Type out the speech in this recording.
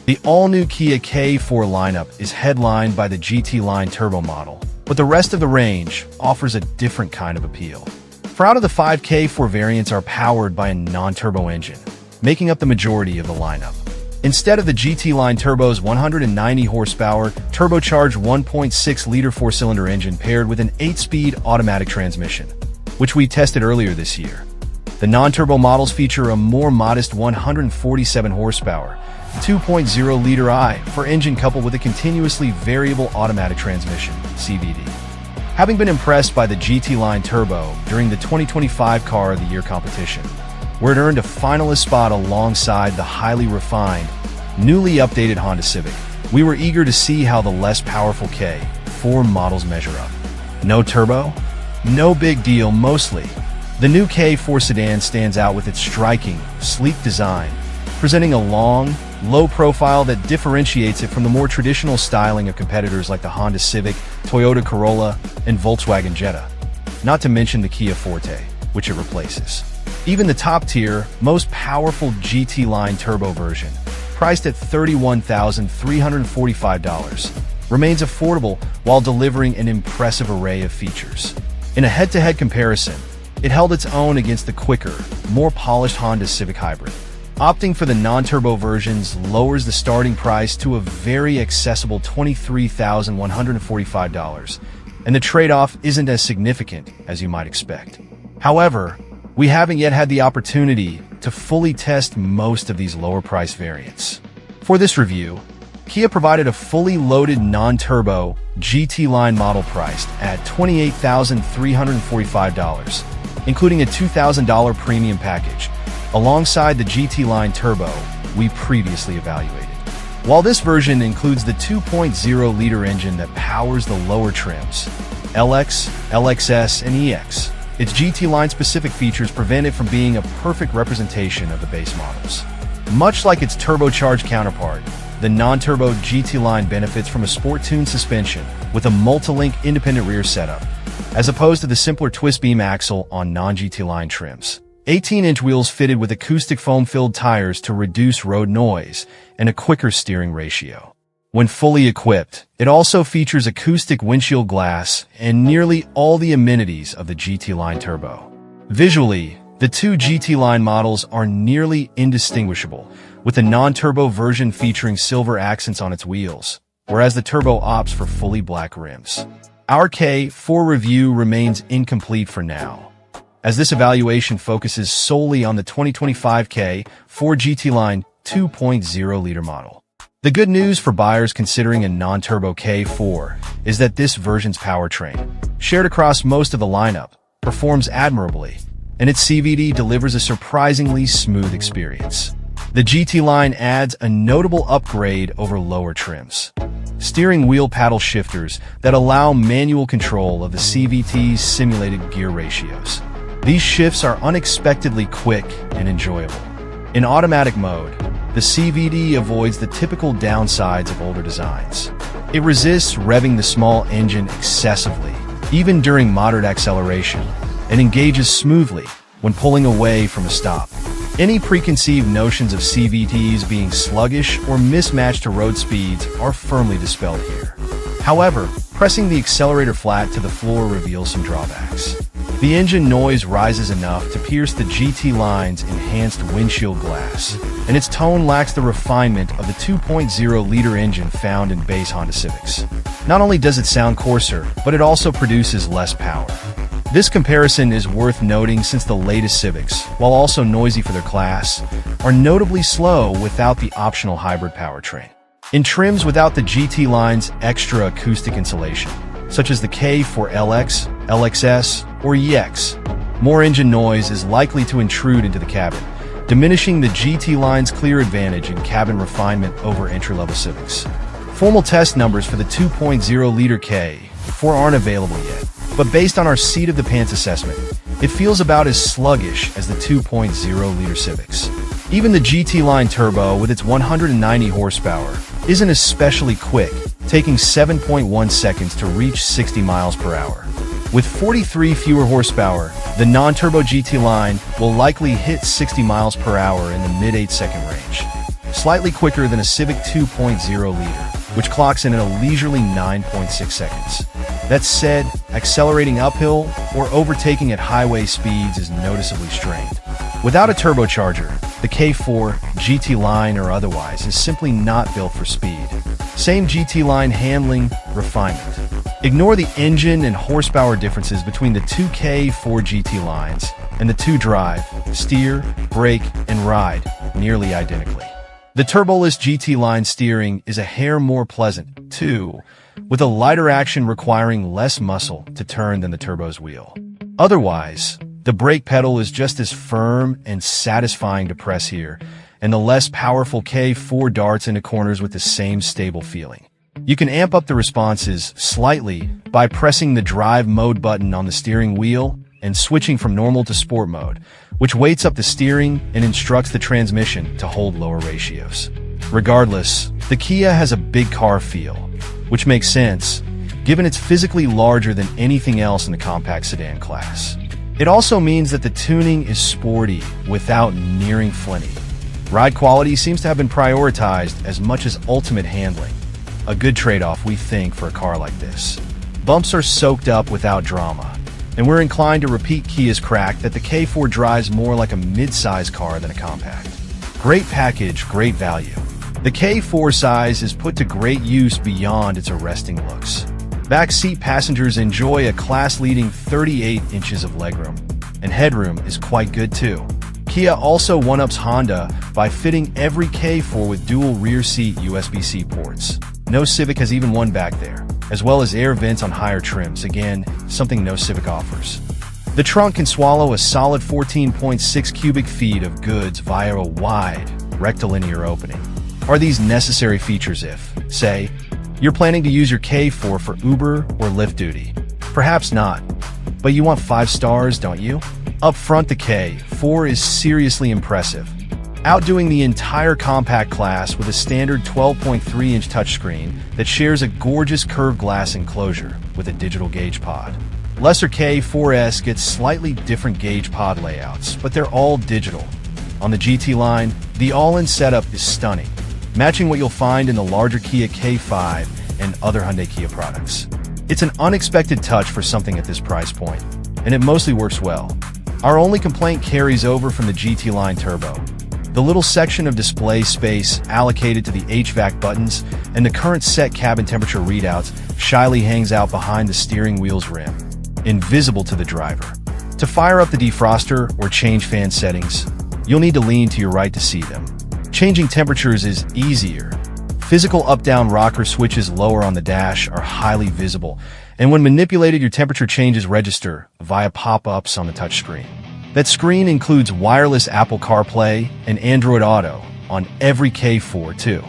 The all-new Kia K4 lineup is headlined by the GT Line Turbo model, but the rest of the range offers a different kind of appeal. 4 out of the 5 K4 variants are powered by a non-turbo engine, making up the majority of the lineup. Instead of the GT Line Turbo's 190 horsepower, turbocharged 1.6-liter 4-cylinder engine paired with an 8-speed automatic transmission, which we tested earlier this year. The non-turbo models feature a more modest 147 horsepower, 2.0-liter I-4 engine coupled with a continuously variable automatic transmission, CVT. Having been impressed by the GT Line Turbo during the 2025 Car of the Year competition, where it earned a finalist spot alongside the highly refined, newly updated Honda Civic, we were eager to see how the less powerful K4 models measure up. No turbo? No big deal mostly. The new K4 sedan stands out with its striking, sleek design, presenting a long, low profile that differentiates it from the more traditional styling of competitors like the Honda Civic, Toyota Corolla, and Volkswagen Jetta. Not to mention the Kia Forte, which it replaces. Even the top-tier, most powerful GT Line Turbo version, priced at $31,345, remains affordable while delivering an impressive array of features. In a head-to-head comparison, it held its own against the quicker, more polished Honda Civic Hybrid. Opting for the non-turbo versions lowers the starting price to a very accessible $23,145, and the trade-off isn't as significant as you might expect. However, we haven't yet had the opportunity to fully test most of these lower-price variants. For this review, Kia provided a fully loaded non-turbo GT Line model priced at $28,345, including a $2,000 premium package, alongside the GT Line Turbo we previously evaluated. While this version includes the 2.0-liter engine that powers the lower trims, LX, LXS, and EX, its GT Line-specific features prevent it from being a perfect representation of the base models. Much like its turbocharged counterpart, the non-turbo GT Line benefits from a sport-tuned suspension with a multi-link independent rear setup, as opposed to the simpler twist-beam axle on non-GT Line trims. 18-inch wheels fitted with acoustic foam-filled tires to reduce road noise and a quicker steering ratio. When fully equipped, it also features acoustic windshield glass and nearly all the amenities of the GT Line Turbo. Visually, the two GT Line models are nearly indistinguishable, with the non-turbo version featuring silver accents on its wheels, whereas the turbo opts for fully black rims. Our K4 review remains incomplete for now, as this evaluation focuses solely on the 2025 K4 GT Line 2.0-liter model. The good news for buyers considering a non-turbo K4 is that this version's powertrain, shared across most of the lineup, performs admirably, and its CVT delivers a surprisingly smooth experience. The GT Line adds a notable upgrade over lower trims: steering wheel paddle shifters that allow manual control of the CVT's simulated gear ratios. These shifts are unexpectedly quick and enjoyable. In automatic mode, the CVT avoids the typical downsides of older designs. It resists revving the small engine excessively, even during moderate acceleration, and engages smoothly when pulling away from a stop. Any preconceived notions of CVTs being sluggish or mismatched to road speeds are firmly dispelled here. However, pressing the accelerator flat to the floor reveals some drawbacks. The engine noise rises enough to pierce the GT Line's enhanced windshield glass, and its tone lacks the refinement of the 2.0-liter engine found in base Honda Civics. Not only does it sound coarser, but it also produces less power. This comparison is worth noting since the latest Civics, while also noisy for their class, are notably slow without the optional hybrid powertrain. In trims without the GT Line's extra acoustic insulation, such as the K4 LX, LXS, or EX, more engine noise is likely to intrude into the cabin, diminishing the GT Line's clear advantage in cabin refinement over entry-level Civics. Formal test numbers for the 2.0-liter K4 aren't available yet, but based on our seat-of-the-pants assessment, it feels about as sluggish as the 2.0-liter Civics. Even the GT Line Turbo, with its 190 horsepower, isn't especially quick, taking 7.1 seconds to reach 60 miles per hour. With 43 fewer horsepower, the non-turbo GT Line will likely hit 60 miles per hour in the mid-8-second range. slightly quicker than a Civic 2.0 liter, which clocks in at a leisurely 9.6 seconds. That said, accelerating uphill or overtaking at highway speeds is noticeably strained. Without a turbocharger, the K4, GT line or otherwise, is simply not built for speed. Same GT line handling, refinement. Ignore the engine and horsepower differences between the two K4 GT lines, and the two drive, steer, brake, and ride nearly identically. The Turboless GT line steering is a hair more pleasant, too, with a lighter action requiring less muscle to turn than the Turbo's wheel. Otherwise, the brake pedal is just as firm and satisfying to press here, and the less powerful K4 darts into corners with the same stable feeling. You can amp up the responses slightly by pressing the drive mode button on the steering wheel and switching from normal to sport mode, which weights up the steering and instructs the transmission to hold lower ratios. Regardless, the Kia has a big car feel, which makes sense, given it's physically larger than anything else in the compact sedan class. It also means that the tuning is sporty without nearing flinty. Ride quality seems to have been prioritized as much as ultimate handling. A good trade-off, we think, for a car like this. Bumps are soaked up without drama, and we're inclined to repeat Kia's crack that the K4 drives more like a mid-size car than a compact. Great package, great value. The K4 size is put to great use beyond its arresting looks. Backseat passengers enjoy a class-leading 38 inches of legroom, and headroom is quite good too. Kia also one-ups Honda by fitting every K4 with dual rear-seat USB-C ports. No Civic has even one back there, as well as air vents on higher trims, again, something no Civic offers. The trunk can swallow a solid 14.6 cubic feet of goods via a wide, rectilinear opening. Are these necessary features if, say, you're planning to use your K4 for Uber or Lyft duty? Perhaps not, but you want 5 stars, don't you? Up front, the K4 is seriously impressive, outdoing the entire compact class with a standard 12.3-inch touchscreen that shares a gorgeous curved glass enclosure with a digital gauge pod. Lesser K4S gets slightly different gauge pod layouts, but they're all digital. On the GT line, the all-in setup is stunning, matching what you'll find in the larger Kia K5 and other Hyundai Kia products. It's an unexpected touch for something at this price point, and it mostly works well. Our only complaint carries over from the GT line Turbo. The little section of display space allocated to the HVAC buttons and the current set cabin temperature readouts shyly hangs out behind the steering wheel's rim, invisible to the driver. To fire up the defroster or change fan settings, you'll need to lean to your right to see them. Changing temperatures is easier. Physical up-down rocker switches lower on the dash are highly visible, and when manipulated, your temperature changes register via pop-ups on the touchscreen. That screen includes wireless Apple CarPlay and Android Auto on every K4 too.